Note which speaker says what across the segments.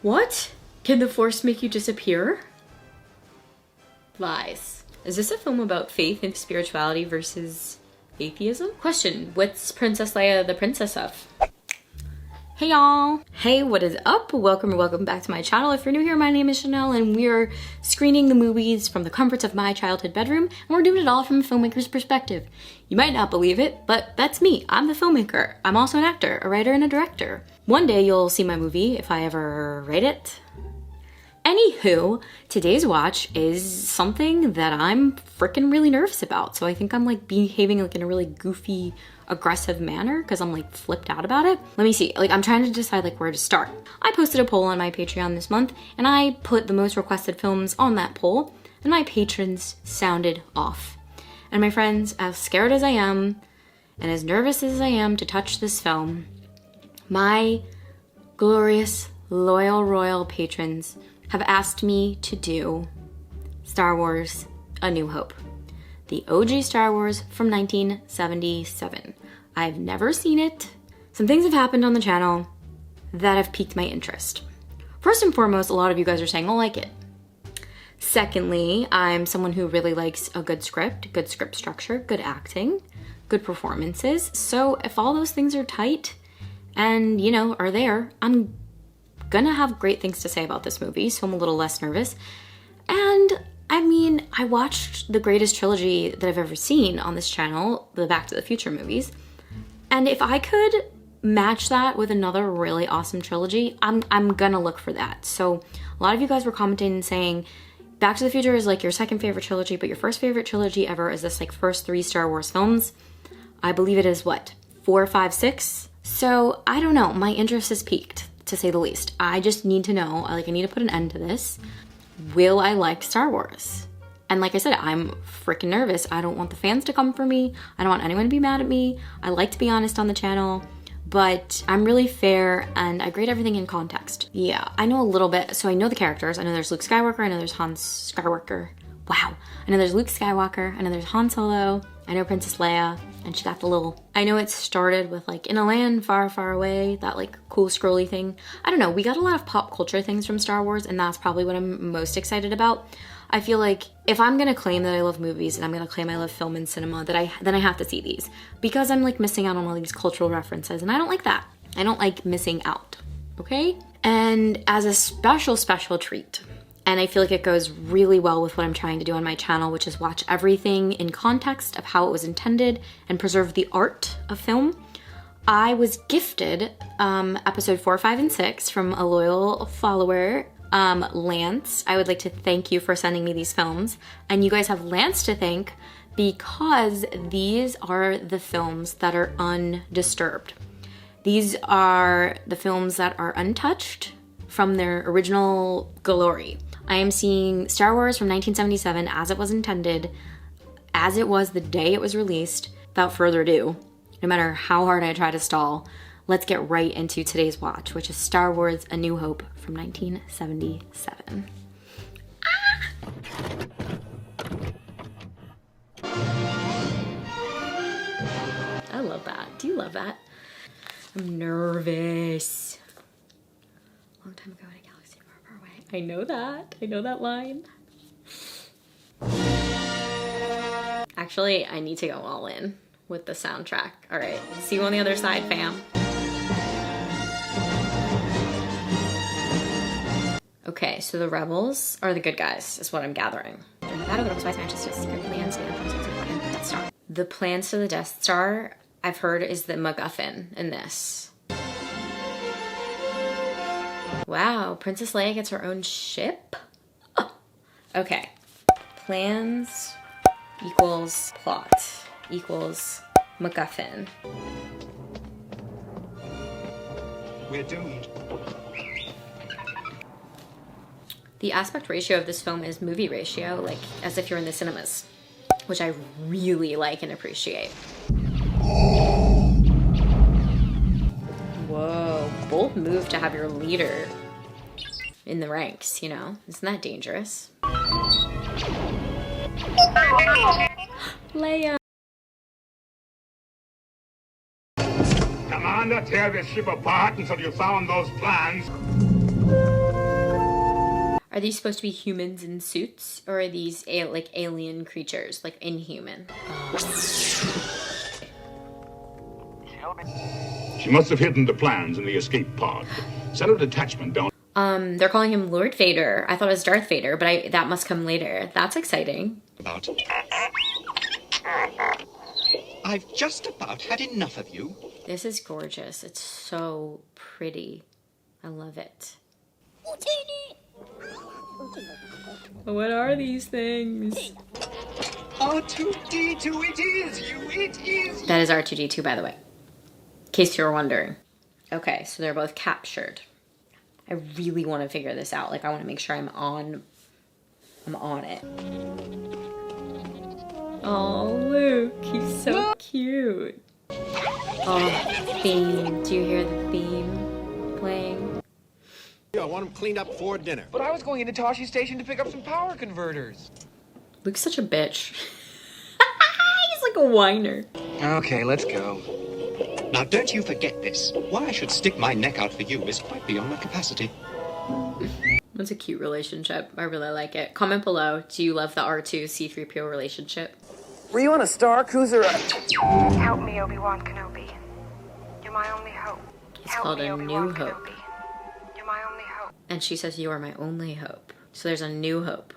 Speaker 1: What? Can the Force make you disappear? Lies. Is this a film about faith and spirituality versus atheism? Question, what's Princess Leia the princess of? Hey y'all! Hey, what is up? Welcome or welcome back to my channel. If you're new here, my name is Shanelle and we're screening the movies from the comforts of my childhood bedroom, and we're doing it all from a filmmaker's perspective. You might not believe it, but that's me. I'm the filmmaker. I'm also an actor, a writer, and a director. One day you'll see my movie if I ever write it. Anywho, today's watch is something that I'm freaking really nervous about. So I think I'm like behaving like in a really goofy, aggressive manner because I'm like flipped out about it. Let me see, like I'm trying to decide like where to start. I posted a poll on my Patreon this month and I put the most requested films on that poll and my patrons sounded off. And my friends, as scared as I am and as nervous as I am to touch this film, my glorious, loyal, royal patrons have asked me to do Star Wars A New Hope. The OG Star Wars from 1977. I've never seen it. Some things have happened on the channel that have piqued my interest. First and foremost, a lot of you guys are saying, I like it. Secondly, I'm someone who really likes a good script structure, good acting, good performances. So if all those things are tight and, you know, are there, I'm gonna have great things to say about this movie, so I'm a little less nervous. And I mean, I watched the greatest trilogy that I've ever seen on this channel, the Back to the Future movies. And if I could match that with another really awesome trilogy, I'm gonna look for that. So a lot of you guys were commenting and saying, Back to the Future is like your second favorite trilogy, but your first favorite trilogy ever is this like first 3 Star Wars films. I believe it is what, 4, 5, 6? So I don't know, my interest is piqued, to say the least. I just need to know, like I need to put an end to this. Will I like Star Wars? And like I said, I'm freaking nervous. I don't want the fans to come for me. I don't want anyone to be mad at me. I like to be honest on the channel, but I'm really fair and I grade everything in context. Yeah, I know a little bit. So I know the characters. I know there's Luke Skywalker. I know there's Han Skywalker. Wow. I know there's Luke Skywalker. I know there's Han Solo. I know Princess Leia. And she got the little, I know it started with like in a land far, far away, that like cool scrolly thing. I don't know, we got a lot of pop culture things from Star Wars and that's probably what I'm most excited about. I feel like if I'm gonna claim that I love movies and I'm gonna claim I love film and cinema, then I have to see these because I'm like missing out on all these cultural references and I don't like that. I don't like missing out, okay? And as a special, special treat, and I feel like it goes really well with what I'm trying to do on my channel, which is watch everything in context of how it was intended and preserve the art of film. I was gifted episode 4, 5, and 6 from a loyal follower, Lance. I would like to thank you for sending me these films. And you guys have Lance to thank because these are the films that are undisturbed. These are the films that are untouched from their original glory. I am seeing Star Wars from 1977 as it was intended, as it was the day it was released. Without further ado, no matter how hard I try to stall, let's get right into today's watch, which is Star Wars A New Hope from 1977. I love that. Do you love that? I'm nervous. Long time ago in a galaxy far, far away. I know that. I know that line. Actually, I need to go all in with the soundtrack. All right, see you on the other side, fam. Okay, so the rebels are the good guys, is what I'm gathering. During the battle, the rebel spies managed to secret plans to the Death Star. The plans to the Death Star, I've heard, is the MacGuffin in this. Wow, Princess Leia gets her own ship? Oh. Okay. Plans equals plot equals MacGuffin.
Speaker 2: We're doomed.
Speaker 1: The aspect ratio of this film is movie ratio, like as if you're in the cinemas, which I really like and appreciate. Whoa, bold move to have your leader in the ranks, you know? Isn't that dangerous? Leia.
Speaker 2: Commander, tear this ship apart until you found those plans.
Speaker 1: Are these supposed to be humans in suits, or are these like alien creatures, like inhuman?
Speaker 3: She must have hidden the plans in the escape pod. Send a detachment down.
Speaker 1: They're calling him Lord Vader. I thought it was Darth Vader, but that must come later. That's exciting.
Speaker 4: I've just about had enough of you.
Speaker 1: This is gorgeous. It's so pretty. I love it. What are these things?
Speaker 4: R2-D2, it is you, it is you.
Speaker 1: That is R2-D2, by the way. In case you were wondering. Okay, so they're both captured. I really want to figure this out. Like, I want to make sure I'm on it. Oh, Luke, he's so cute. Oh, theme. Do you hear the theme playing?
Speaker 5: I want them cleaned up before dinner.
Speaker 6: But I was going into Toshi Station to pick up some power converters.
Speaker 1: Luke's such a bitch. He's like a whiner.
Speaker 6: Okay, let's go.
Speaker 4: Now, don't you forget this. Why I should stick my neck out for you is quite beyond my capacity.
Speaker 1: That's a cute relationship. I really like it. Comment below. Do you love the R2-C3PO relationship?
Speaker 6: Were you on a Star Cruiser?
Speaker 7: Help me, Obi-Wan Kenobi. You're my only hope.
Speaker 1: It's called A New Hope.
Speaker 7: You're my only hope.
Speaker 1: And she says, you are my only hope. So there's a new hope.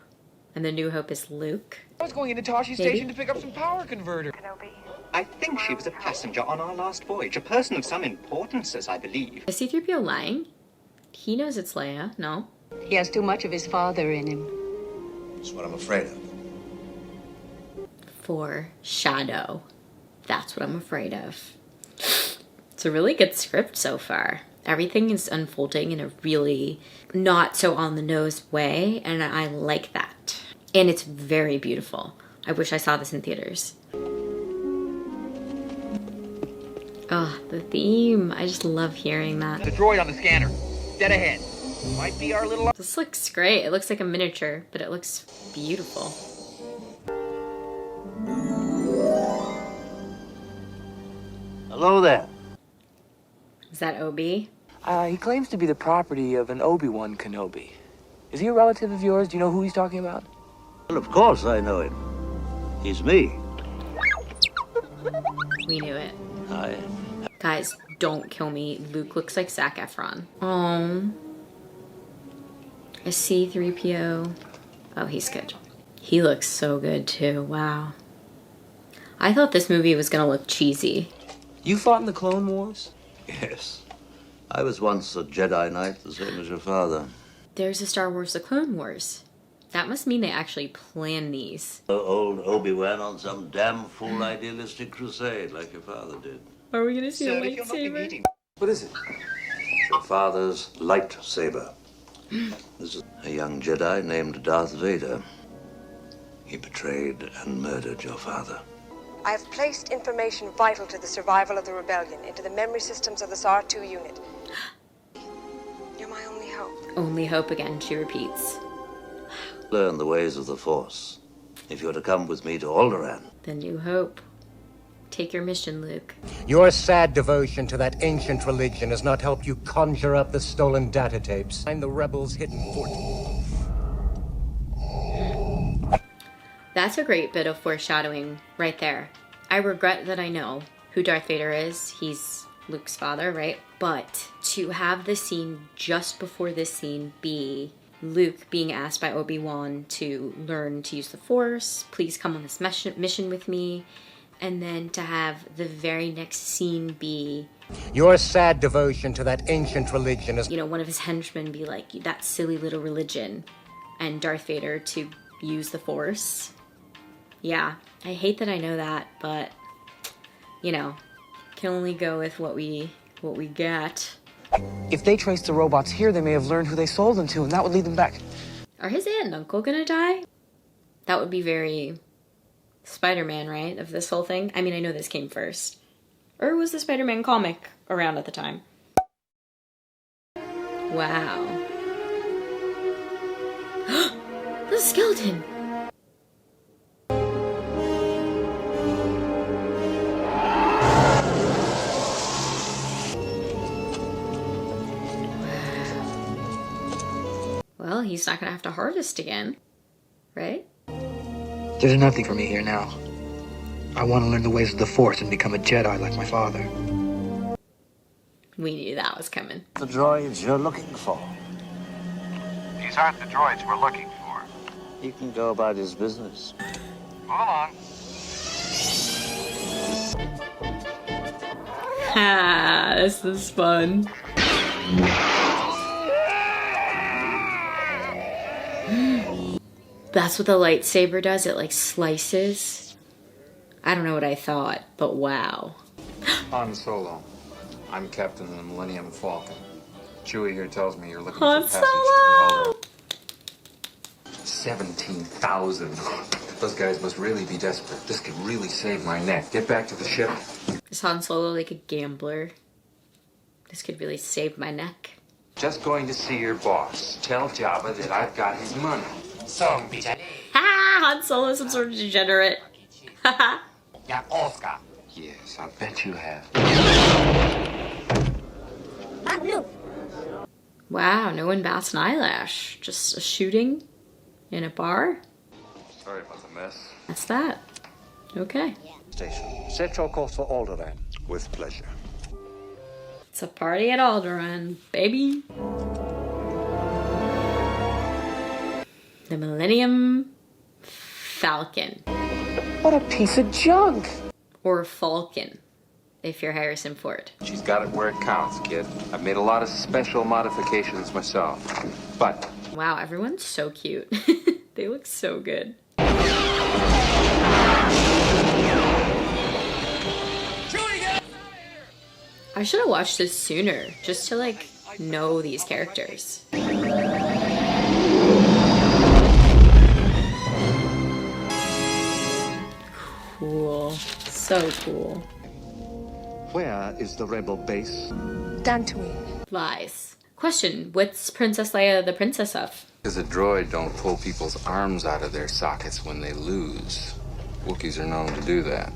Speaker 1: And the new hope is Luke.
Speaker 6: I was going into Toshi Station to pick up some power converter.
Speaker 7: Kenobi.
Speaker 4: I think she was a passenger on our last voyage, a person of some importance, as I believe.
Speaker 1: Is C-3PO lying? He knows it's Leia, no?
Speaker 8: He has too much of his father in him.
Speaker 5: That's what I'm afraid of.
Speaker 1: Foreshadow. That's what I'm afraid of. It's a really good script so far. Everything is unfolding in a really not so on the nose way, and I like that. And it's very beautiful. I wish I saw this in theaters. Oh, the theme. I just love hearing that.
Speaker 6: The droid on the scanner. Dead ahead. Might be our little...
Speaker 1: This looks great. It looks like a miniature, but it looks beautiful.
Speaker 9: Hello there.
Speaker 1: Is that Obi?
Speaker 6: He claims to be the property of an Obi-Wan Kenobi. Is he a relative of yours? Do you know who he's talking about?
Speaker 9: Well, of course I know him. He's me.
Speaker 1: We knew it.
Speaker 9: I...
Speaker 1: Guys, don't kill me. Luke looks like Zac Efron. Oh. A C-3PO. Oh, he's good. He looks so good too. Wow. I thought this movie was gonna look cheesy.
Speaker 6: You fought in the Clone Wars?
Speaker 9: Yes. I was once a Jedi Knight, the same as your father.
Speaker 1: There's a Star Wars The Clone Wars. That must mean they actually plan these.
Speaker 9: Old Obi-Wan on some damn fool idealistic crusade like your father did.
Speaker 1: Are we gonna see a
Speaker 4: Sir, if you'll not be
Speaker 1: lightsaber?
Speaker 4: meeting...
Speaker 6: What is it?
Speaker 9: It's your father's lightsaber. This is a young Jedi named Darth Vader. He betrayed and murdered your father.
Speaker 7: I have placed information vital to the survival of the rebellion into the memory systems of this R2 unit. You're my only hope.
Speaker 1: Only hope again, she repeats.
Speaker 9: Learn the ways of the Force. If you're to come with me to Alderaan.
Speaker 1: The New Hope. Take your mission, Luke.
Speaker 10: Your sad devotion to that ancient religion has not helped you conjure up the stolen data tapes. Find the rebels' hidden fort.
Speaker 1: That's a great bit of foreshadowing right there. I regret that I know who Darth Vader is. He's Luke's father, right? But to have the scene just before this scene be Luke being asked by Obi-Wan to learn to use the Force, please come on this mission with me, and then to have the very next scene be...
Speaker 10: Your sad devotion to that ancient religion is...
Speaker 1: You know, one of his henchmen be like, that silly little religion, and Darth Vader to use the Force. Yeah, I hate that I know that, but, you know, can only go with what we get.
Speaker 6: If they trace the robots here, they may have learned who they sold them to, and that would lead them back.
Speaker 1: Are his aunt and uncle gonna die? That would be very Spider-Man, right, of this whole thing? I mean, I know this came first. Or was the Spider-Man comic around at the time? Wow. The skeleton! Well, Well, he's not gonna have to harvest again, right?
Speaker 6: There's nothing for me here now. I want to learn the ways of the Force and become a Jedi like my father.
Speaker 1: We knew that was coming.
Speaker 9: The droids you're looking for.
Speaker 2: These aren't the droids we're looking for.
Speaker 9: He can go about his business.
Speaker 2: Move along.
Speaker 1: Ha, this is fun. That's what the lightsaber does, it like slices. I don't know what I thought, but wow.
Speaker 11: Han Solo. I'm captain of the Millennium Falcon. Chewie here tells me you're looking
Speaker 1: Han
Speaker 11: for passage
Speaker 1: Solo!
Speaker 11: to the Alderaan. 17,000. Those guys must really be desperate. This could really save my neck. Get back to the ship.
Speaker 1: Is Han Solo like a gambler? This could really save my neck.
Speaker 11: Just going to see your boss. Tell Jabba that I've got his money.
Speaker 1: Ha! Han Solo is some sort of degenerate. Haha.
Speaker 11: Yes, I bet you have.
Speaker 1: Wow, no one bats an eyelash. Just a shooting in a bar?
Speaker 11: Sorry about the mess.
Speaker 1: That's that. Okay.
Speaker 10: Station. Set your course for Alderaan.
Speaker 5: With pleasure.
Speaker 1: It's a party at Alderaan, baby. The Millennium Falcon.
Speaker 6: What a piece of junk!
Speaker 1: Or Falcon, if you're Harrison Ford.
Speaker 11: She's got it where it counts, kid. I've made a lot of special modifications myself. But
Speaker 1: Wow, everyone's so cute. They look so good. I should have watched this sooner, just to like know these characters. Cool. So cool.
Speaker 5: Where is the rebel base?
Speaker 7: Dantooine.
Speaker 1: Lies. Question, what's Princess Leia the princess of?
Speaker 11: because a droid don't pull people's arms out of their sockets when they lose. Wookiees are known to do that.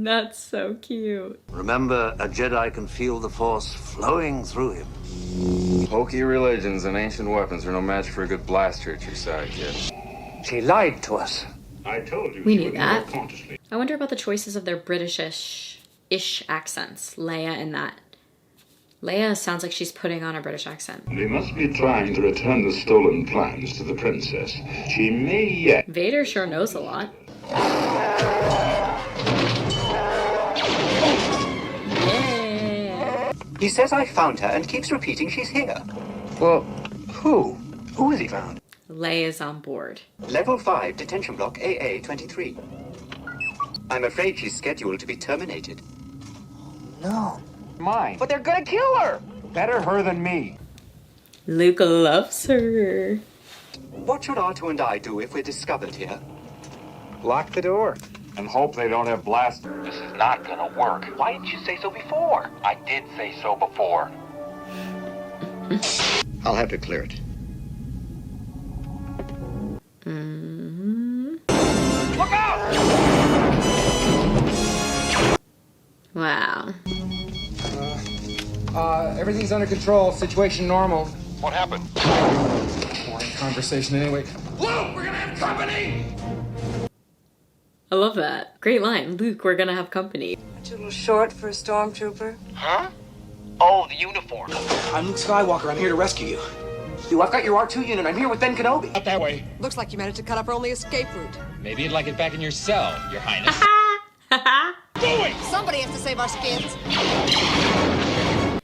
Speaker 1: That's so cute.
Speaker 9: Remember, a Jedi can feel the Force flowing through him.
Speaker 11: Hokey religions and ancient weapons are no match for a good blaster at your side, kid.
Speaker 10: She lied to us.
Speaker 3: I told you
Speaker 1: We
Speaker 3: she
Speaker 1: knew
Speaker 3: would
Speaker 1: that.
Speaker 3: know consciously.
Speaker 1: I wonder about the choices of their British-ish accents. Leia and that. Leia sounds like she's putting on a British accent.
Speaker 3: They must be trying to return the stolen plans to the princess. She may yet.
Speaker 1: Vader sure knows a lot. Yeah.
Speaker 4: He says I found her and keeps repeating she's here.
Speaker 10: Well, who? Who has he found?
Speaker 1: Leia's on board.
Speaker 4: Level 5, detention block AA-23. I'm afraid she's scheduled to be terminated.
Speaker 10: No. Mine. But they're gonna kill her! Better her than me.
Speaker 1: Luke loves her.
Speaker 4: What should R2 and I do if we're discovered here?
Speaker 10: Lock the door.
Speaker 11: And hope they don't have blasters.
Speaker 12: This is not gonna work. Why didn't you say so before? I did say so before.
Speaker 4: I'll have to clear it.
Speaker 12: Look out!
Speaker 1: Wow.
Speaker 10: Everything's under control. Situation normal.
Speaker 12: What happened?
Speaker 10: Boring conversation anyway.
Speaker 12: Luke, we're gonna have company!
Speaker 1: I love that. Great line. Luke, we're gonna have company.
Speaker 7: A little short for a stormtrooper.
Speaker 12: Huh? Oh, the uniform.
Speaker 6: I'm Luke Skywalker. I'm here to rescue you. Dude, I've got your R2 unit. I'm here with Ben Kenobi.
Speaker 13: Not that way.
Speaker 7: Looks like you managed to cut up our only escape route.
Speaker 13: Maybe you'd like it back in your cell, Your Highness.
Speaker 7: Somebody has to save our skins.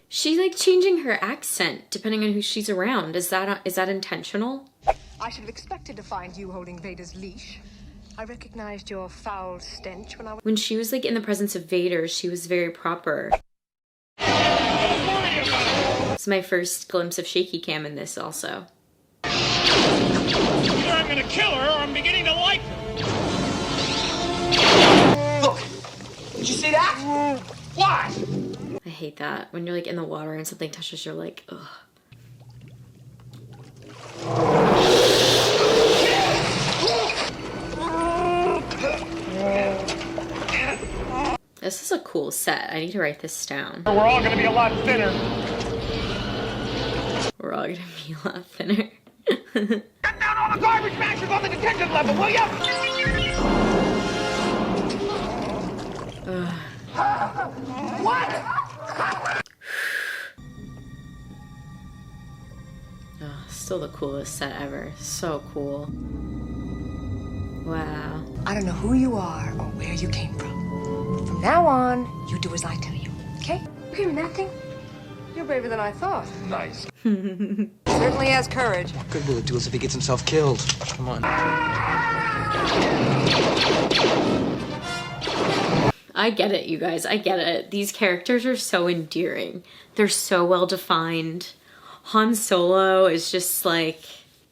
Speaker 1: She's like changing her accent depending on who she's around. Is that intentional?
Speaker 7: I should have expected to find you holding Vader's leash. I recognized your foul stench when I was...
Speaker 1: When she was like in the presence of Vader, she was very proper. It's my first glimpse of shaky cam in this also.
Speaker 13: Either I'm gonna kill her or I'm beginning to like her.
Speaker 6: Look! Did you see that?
Speaker 13: What?
Speaker 1: I hate that. When you're like in the water and something touches, you're like, ugh. This is a cool set. I need to write this down.
Speaker 13: We're all gonna be a lot thinner.
Speaker 1: all gonna be a lot thinner.
Speaker 13: Cut down all the garbage bags on the detention level, will ya? What?
Speaker 1: Oh, still the coolest set ever. So cool. Wow.
Speaker 7: I don't know who you are or where you came from. From now on, you do as I tell you, okay? You hearing that thing? You're braver than I thought.
Speaker 11: Nice.
Speaker 7: Certainly has courage.
Speaker 6: What good will it do us if he gets himself killed? Come on.
Speaker 1: I get it, you guys. I get it. These characters are so endearing. They're so well defined. Han Solo is just like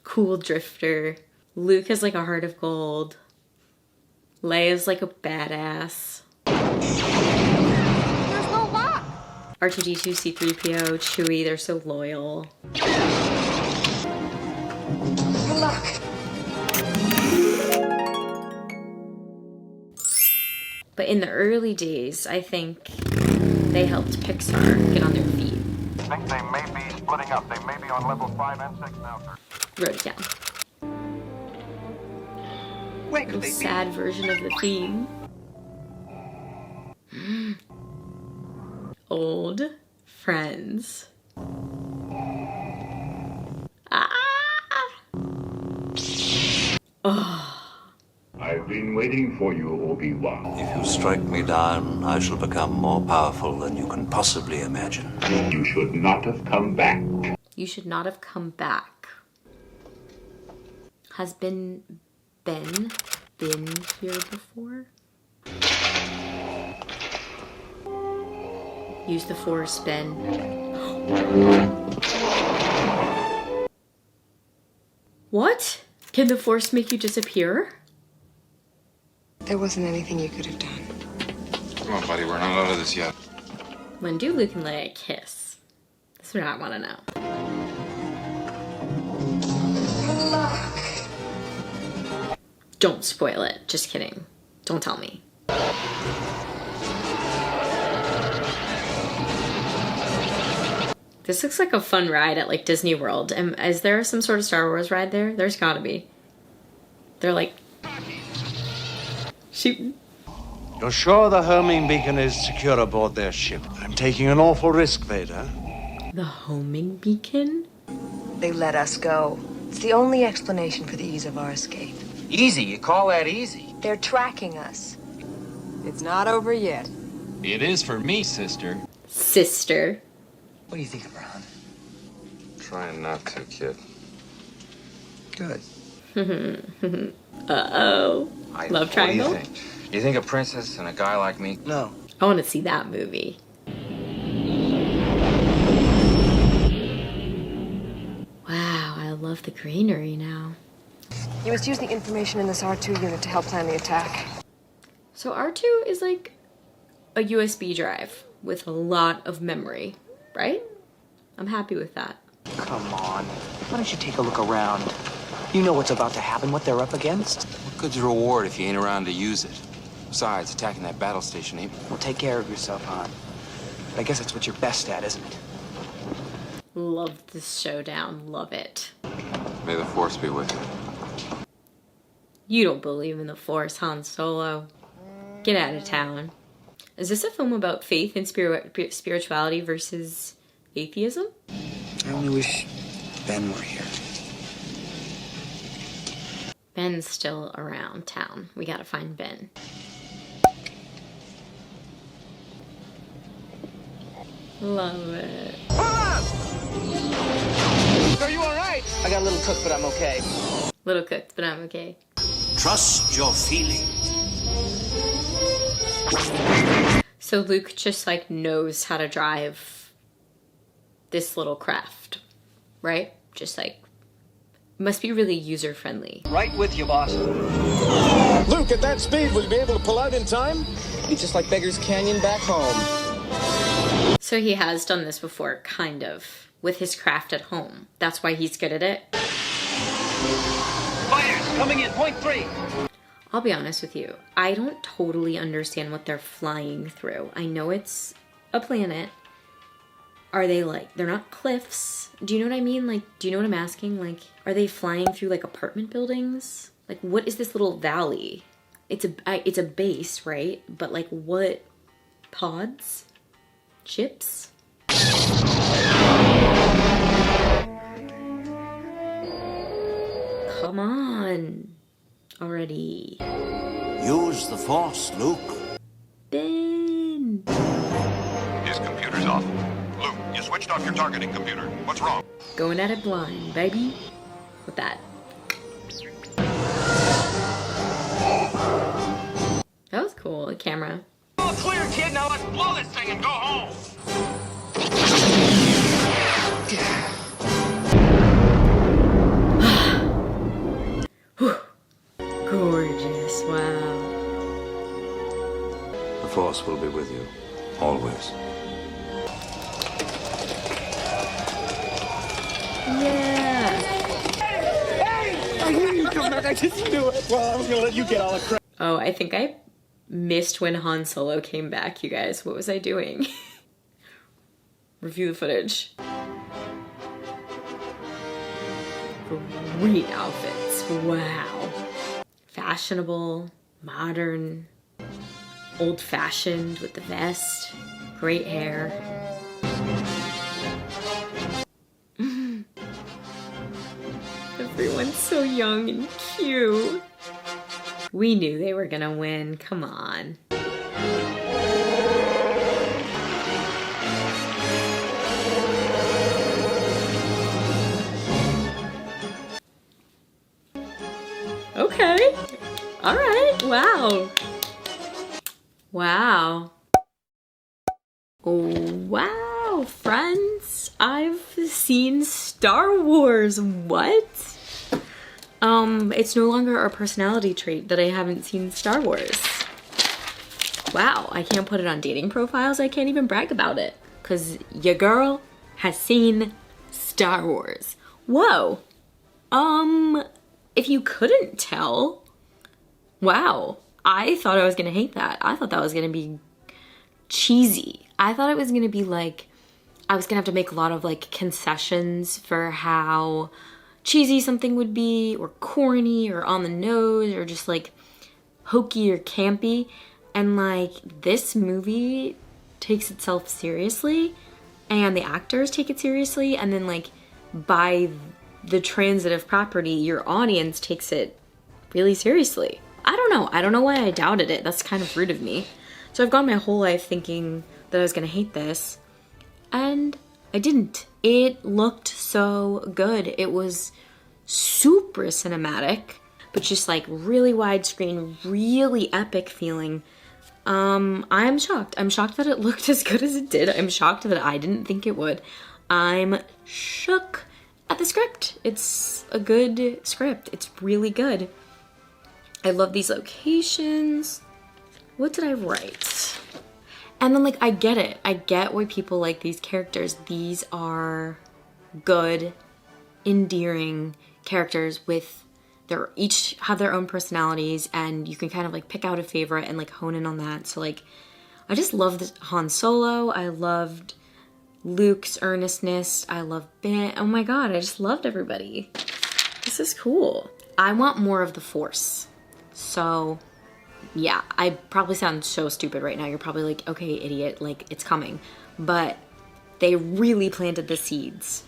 Speaker 1: cool drifter. Luke has like a heart of gold. Leia's like a badass.
Speaker 7: There's no lock.
Speaker 1: R2-D2, C-3PO, Chewie, they're so loyal.
Speaker 7: Good luck.
Speaker 1: But in the early days, I think they helped Pixar get on their feet.
Speaker 2: I think they may be splitting up. They may be on level 5 and 6 now, sir.
Speaker 1: Wrote it down.
Speaker 4: Where could
Speaker 1: A
Speaker 4: they be?
Speaker 1: sad version of the theme. Old friends. Ah! Oh.
Speaker 3: I've been waiting for you, Obi-Wan.
Speaker 9: If you strike me down, I shall become more powerful than you can possibly imagine.
Speaker 3: You should not have come back.
Speaker 1: You should not have come back. Has Ben been here before? Use the Force, Ben. What? Can the Force make you disappear?
Speaker 7: There wasn't anything you could have done.
Speaker 11: Come on, buddy, we're not out of this yet.
Speaker 1: When do Luke and Leia kiss? That's what I want to know. Don't spoil it. Just kidding. Don't tell me. This looks like a fun ride at like Disney World. Is there some sort of Star Wars ride there? There's gotta be. They're like shooting.
Speaker 14: You're sure the homing beacon is secure aboard their ship? I'm taking an awful risk, Vader.
Speaker 1: The homing beacon?
Speaker 7: They let us go. It's the only explanation for the ease of our escape.
Speaker 12: Easy? You call that easy?
Speaker 7: They're tracking us. It's not over yet.
Speaker 13: It is for me, sister.
Speaker 1: Sister.
Speaker 6: What do you think of her, hon?
Speaker 11: Trying not to, kid.
Speaker 6: Good.
Speaker 1: Uh-oh. Love triangle?
Speaker 11: What do you think? You think a princess and a guy like me?
Speaker 6: No.
Speaker 1: I want to see that movie. Wow, I love the greenery now.
Speaker 7: You must use the information in this R2 unit to help plan the attack.
Speaker 1: So R2 is like a USB drive with a lot of memory, right? I'm happy with that.
Speaker 6: Come on. Why don't you take a look around? You know what's about to happen, what they're up against.
Speaker 11: What good's the reward if you ain't around to use it? Besides, attacking that battle station ain't...
Speaker 6: Well, take care of yourself, hon. But I guess that's what you're best at, isn't it?
Speaker 1: Love this showdown. Love it.
Speaker 11: May the Force be with you.
Speaker 1: You don't believe in the Force, Han Solo. Get out of town. Is this a film about faith and spirituality versus atheism?
Speaker 6: I only wish Ben were here.
Speaker 1: Ben's still around town. We gotta find Ben. Love it.
Speaker 12: Are you all right?
Speaker 6: I got a little cooked, but I'm okay.
Speaker 1: Little cooked, but I'm okay.
Speaker 9: Trust your feelings.
Speaker 1: So Luke just like knows how to drive this little craft, right? Just like, must be really user friendly.
Speaker 6: Right with you, boss.
Speaker 13: Luke, at that speed, will you be able to pull out in time?
Speaker 6: It's just like Beggar's Canyon back home.
Speaker 1: So he has done this before, kind of, with his craft at home. That's why he's good at it.
Speaker 12: Fighters coming in, point 3.
Speaker 1: I'll be honest with you. I don't totally understand what they're flying through. I know it's a planet. Are they like, they're not cliffs. Do you know what I mean? Like, do you know what I'm asking? Like, are they flying through like apartment buildings? Like, what is this little valley? It's a base, right? But like, what pods? Chips? Come on, already.
Speaker 15: Use the Force, Luke.
Speaker 1: Ben.
Speaker 2: His computer's off. Luke, you switched off your targeting computer. What's wrong?
Speaker 1: Going at it blind, baby. With that. That was cool, the camera.
Speaker 13: All clear, kid. Now let's blow this thing and go home.
Speaker 1: Gorgeous, wow.
Speaker 9: The Force will be with you, always.
Speaker 1: Yeah.
Speaker 13: Hey! I knew you'd come back. I just knew it. Well, I was gonna let you get all the credit.
Speaker 1: Oh, I think I missed when Han Solo came back, you guys. What was I doing? Review the footage. Great outfits. Wow. Fashionable, modern, old-fashioned with the vest, great hair. Everyone's so young and cute. We knew they were gonna win, come on. Okay. All right. Wow. Wow. Wow, friends. I've seen Star Wars. What? It's no longer a personality trait that I haven't seen Star Wars. Wow, I can't put it on dating profiles. I can't even brag about it. Because your girl has seen Star Wars. Whoa. If you couldn't tell, wow, I thought I was gonna hate that. I thought that was gonna be cheesy. I thought it was gonna be like, I was gonna have to make a lot of like concessions for how cheesy something would be, or corny, or on the nose, or just like hokey or campy. And like, this movie takes itself seriously, and the actors take it seriously, and then like, by the transitive property, your audience takes it really seriously. I don't know why I doubted it. That's kind of rude of me. So I've gone my whole life thinking that I was gonna hate this, and I didn't. It looked so good. It was super cinematic, but just like really widescreen, really epic feeling. I'm shocked. I'm shocked that it looked as good as it did. I'm shocked that I didn't think it would. I'm shook at the script. It's a good script. It's really good. I love these locations. What did I write? And then like, I get it. I get why people like these characters. These are good, endearing characters with each have their own personalities, and you can kind of like pick out a favorite and like hone in on that. So like, I just loved Han Solo. I loved Luke's earnestness. I love Ben. Oh my god, I just loved everybody. This is cool. I want more of the Force. So yeah, I probably sound so stupid right now. You're probably like, okay, idiot, like it's coming. But they really planted the seeds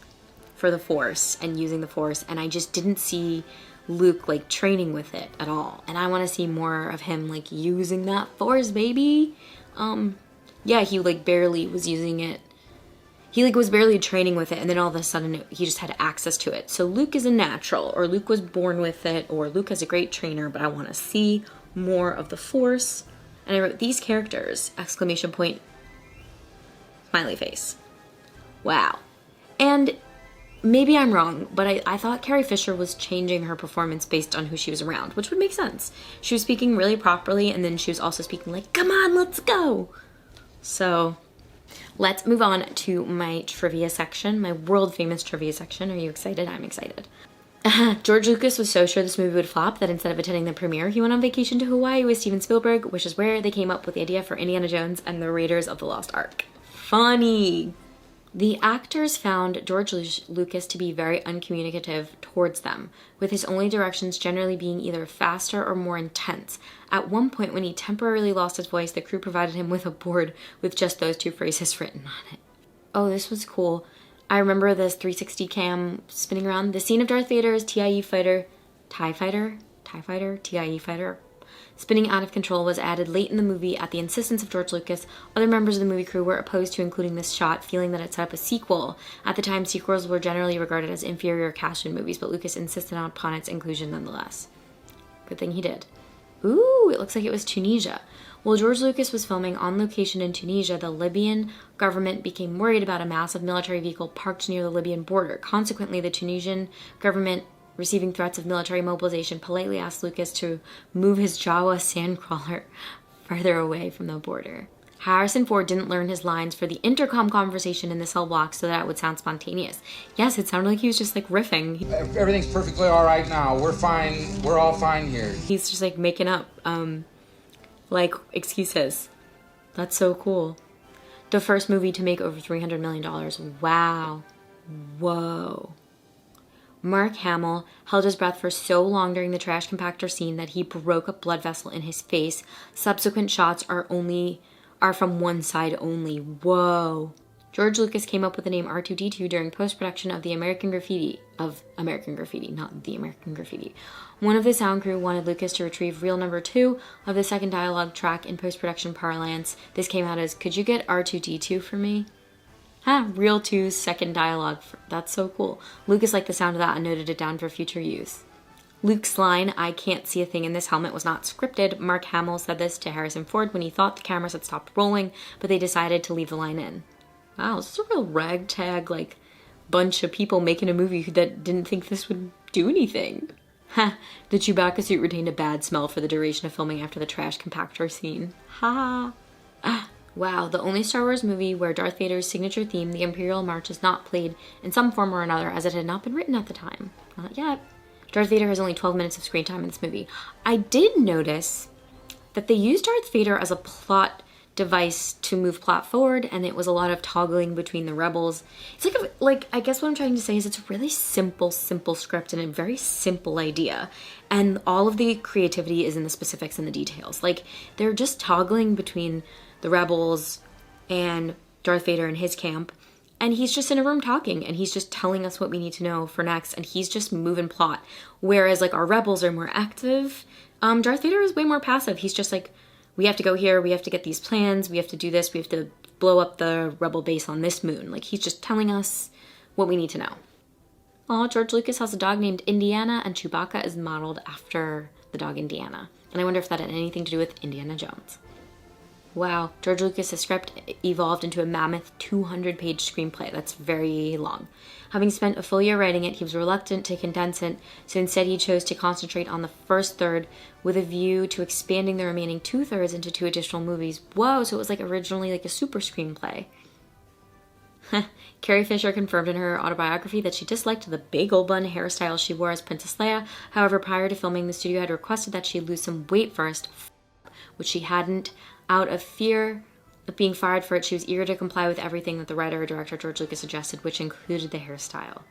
Speaker 1: for the Force and using the Force, and I just didn't see Luke like training with it at all. And I want to see more of him like using that Force, baby. Yeah, he like barely was using it. He like was barely training with it, and then all of a sudden he just had access to it. So Luke is a natural, or Luke was born with it, or Luke has a great trainer, but I want to see more of the Force. And I wrote these characters, exclamation point, smiley face. Wow. And maybe I'm wrong, but I thought Carrie Fisher was changing her performance based on who she was around, which would make sense. She was speaking really properly, and then she was also speaking like, come on, let's go. So let's move on to my trivia section, my world famous trivia section. Are you excited? I'm excited. George Lucas was so sure this movie would flop that instead of attending the premiere, he went on vacation to Hawaii with Steven Spielberg, which is where they came up with the idea for Indiana Jones and the Raiders of the Lost Ark. Funny. The actors found George Lucas to be very uncommunicative towards them, with his only directions generally being either faster or more intense. At one point, when he temporarily lost his voice, the crew provided him with a board with just those two phrases written on it. Oh, this was cool. I remember this 360 cam spinning around. The scene of Darth Vader's TIE fighter, spinning out of control was added late in the movie at the insistence of George Lucas. Other members of the movie crew were opposed to including this shot, feeling that it set up a sequel. At the time, sequels were generally regarded as inferior cash-in movies, but Lucas insisted upon its inclusion nonetheless. Good thing he did. Ooh, it looks like it was Tunisia. While George Lucas was filming on location in Tunisia, the Libyan government became worried about a massive military vehicle parked near the Libyan border. Consequently, the Tunisian government, receiving threats of military mobilization, politely asked Lucas to move his Jawa sandcrawler farther away from the border. Harrison Ford didn't learn his lines for the intercom conversation in the cell block so that it would sound spontaneous. Yes, it sounded like he was just like riffing.
Speaker 16: Everything's perfectly all right now. We're fine. We're all fine here.
Speaker 1: He's just like making up, like excuses. That's so cool. The first movie to make over $300 million. Wow. Whoa. Mark Hamill held his breath for so long during the trash compactor scene that he broke a blood vessel in his face. Subsequent shots are from one side only. Whoa. George Lucas came up with the name R2-D2 during post-production of American Graffiti, not The American Graffiti. One of the sound crew wanted Lucas to retrieve reel number 2 of the second dialogue track in post-production parlance. This came out as, "Could you get R2-D2 for me?" Reel 2's second dialogue. That's so cool. Lucas liked the sound of that and noted it down for future use. Luke's line, "I can't see a thing in this helmet," was not scripted. Mark Hamill said this to Harrison Ford when he thought the cameras had stopped rolling, but they decided to leave the line in. Wow, this is a real ragtag, like, bunch of people making a movie that didn't think this would do anything. The Chewbacca suit retained a bad smell for the duration of filming after the trash compactor scene. Wow, the only Star Wars movie where Darth Vader's signature theme, the Imperial March, is not played in some form or another, as it had not been written at the time. Not yet. Darth Vader has only 12 minutes of screen time in this movie. I did notice that they used Darth Vader as a plot device to move plot forward, and it was a lot of toggling between the rebels. It's like I guess what I'm trying to say is it's a really simple script and a very simple idea, and all of the creativity is in the specifics and the details. Like, they're just toggling between the rebels and Darth Vader and his camp, and he's just in a room talking, and he's just telling us what we need to know for next, and he's just moving plot. Whereas, like, our rebels are more active. Darth Vader is way more passive. He's just like, we have to go here, we have to get these plans, we have to do this, we have to blow up the rebel base on this moon. Like, he's just telling us what we need to know. Oh, George Lucas has a dog named Indiana, and Chewbacca is modeled after the dog Indiana. And I wonder if that had anything to do with Indiana Jones. Wow, George Lucas' script evolved into a mammoth 200-page screenplay. That's very long. Having spent a full year writing it, he was reluctant to condense it, so instead he chose to concentrate on the first third with a view to expanding the remaining 2/3 into 2 additional movies. Whoa, so it was like originally like a super screenplay. Carrie Fisher confirmed in her autobiography that she disliked the bagel bun hairstyle she wore as Princess Leia. However, prior to filming, the studio had requested that she lose some weight first, which she hadn't. Out of fear of being fired for it, she was eager to comply with everything that the writer or director George Lucas suggested, which included the hairstyle.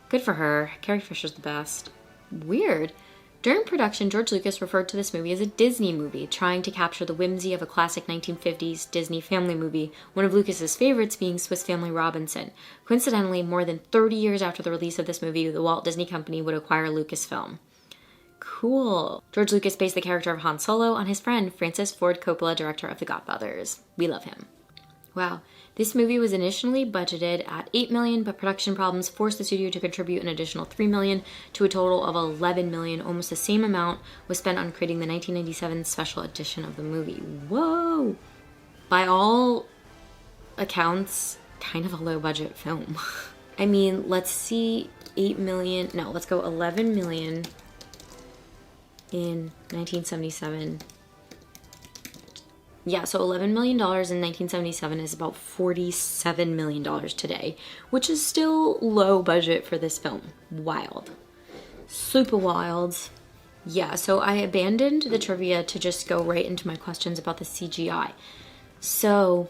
Speaker 1: Good for her. Carrie Fisher's the best. Weird. During production, George Lucas referred to this movie as a Disney movie, trying to capture the whimsy of a classic 1950s Disney family movie, one of Lucas's favorites being Swiss Family Robinson. Coincidentally, more than 30 years after the release of this movie, the Walt Disney Company would acquire Lucasfilm. Cool. George Lucas based the character of Han Solo on his friend Francis Ford Coppola, director of The Godfathers. We love him. Wow. This movie was initially budgeted at $8 million, but production problems forced the studio to contribute an additional $3 million to a total of $11 million. Almost the same amount was spent on creating the 1997 special edition of the movie. Whoa! By all accounts, kind of a low-budget film. I mean, let's see, $8 million. No, let's go $11 million in 1977. Yeah, so $11 million in 1977 is about $47 million today, which is still low budget for this film. Wild. Super wild. Yeah, so I abandoned the trivia to just go right into my questions about the CGI. So,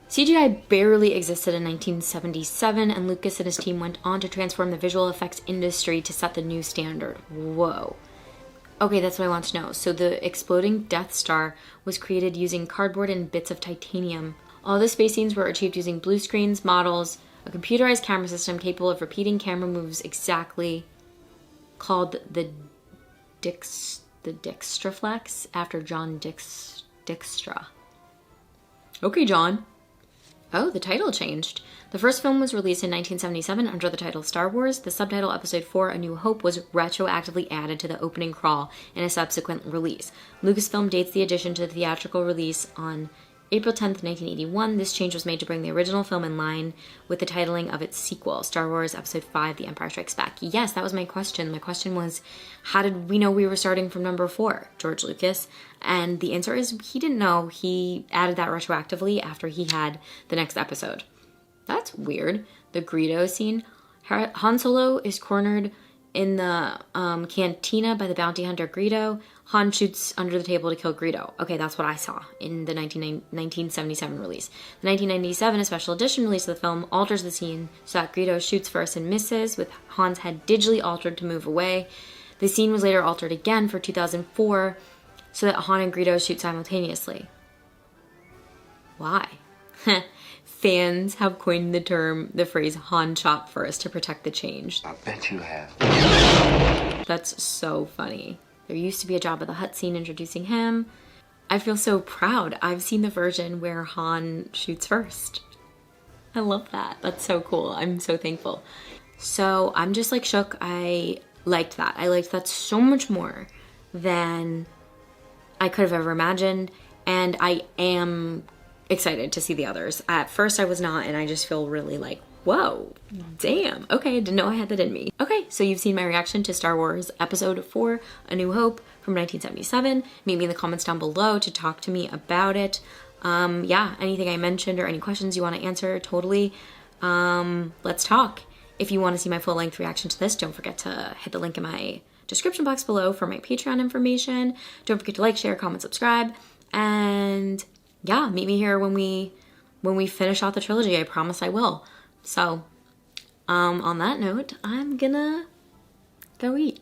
Speaker 1: CGI barely existed in 1977, and Lucas and his team went on to transform the visual effects industry to set the new standard. Whoa. Okay, that's what I want to know. So the exploding Death Star was created using cardboard and bits of titanium. All the space scenes were achieved using blue screens, models, a computerized camera system capable of repeating camera moves exactly, called the Dextraflex, after John Dykstra. Okay, John. Oh, the title changed. The first film was released in 1977 under the title Star Wars. The subtitle Episode 4, A New Hope, was retroactively added to the opening crawl in a subsequent release. Lucasfilm dates the addition to the theatrical release on April 10th, 1981. This change was made to bring the original film in line with the titling of its sequel, Star Wars Episode 5, The Empire Strikes Back. Yes, that was my question. My question was, how did we know we were starting from number 4, George Lucas? And the answer is he didn't know. He added that retroactively after he had the next episode. That's weird. The Greedo scene. Han Solo is cornered in the cantina by the bounty hunter Greedo. Han shoots under the table to kill Greedo. Okay, that's what I saw in the 1977 release. The 1997 special edition release of the film alters the scene so that Greedo shoots first and misses, with Han's head digitally altered to move away. The scene was later altered again for 2004 so that Han and Greedo shoot simultaneously. Why? Fans have coined the phrase Han shot first to protect the change.
Speaker 11: I bet you have.
Speaker 1: That's so funny. There used to be a Jabba the Hutt scene introducing him. I feel so proud. I've seen the version where Han shoots first. I love that. That's so cool. I'm so thankful. So I'm just like shook. I liked that. I liked that so much more than I could have ever imagined. And I am excited to see the others. At first I was not, and I just feel really like, whoa, damn. Okay, I didn't know I had that in me. Okay, so you've seen my reaction to Star Wars Episode 4, A New Hope from 1977. Meet me in the comments down below to talk to me about it. Yeah, anything I mentioned or any questions you want to answer, totally. Let's talk. If you want to see my full-length reaction to this, don't forget to hit the link in my description box below for my Patreon information. Don't forget to like, share, comment, subscribe, and yeah, meet me here when we finish off the trilogy. I promise I will. So, on that note, I'm gonna go eat.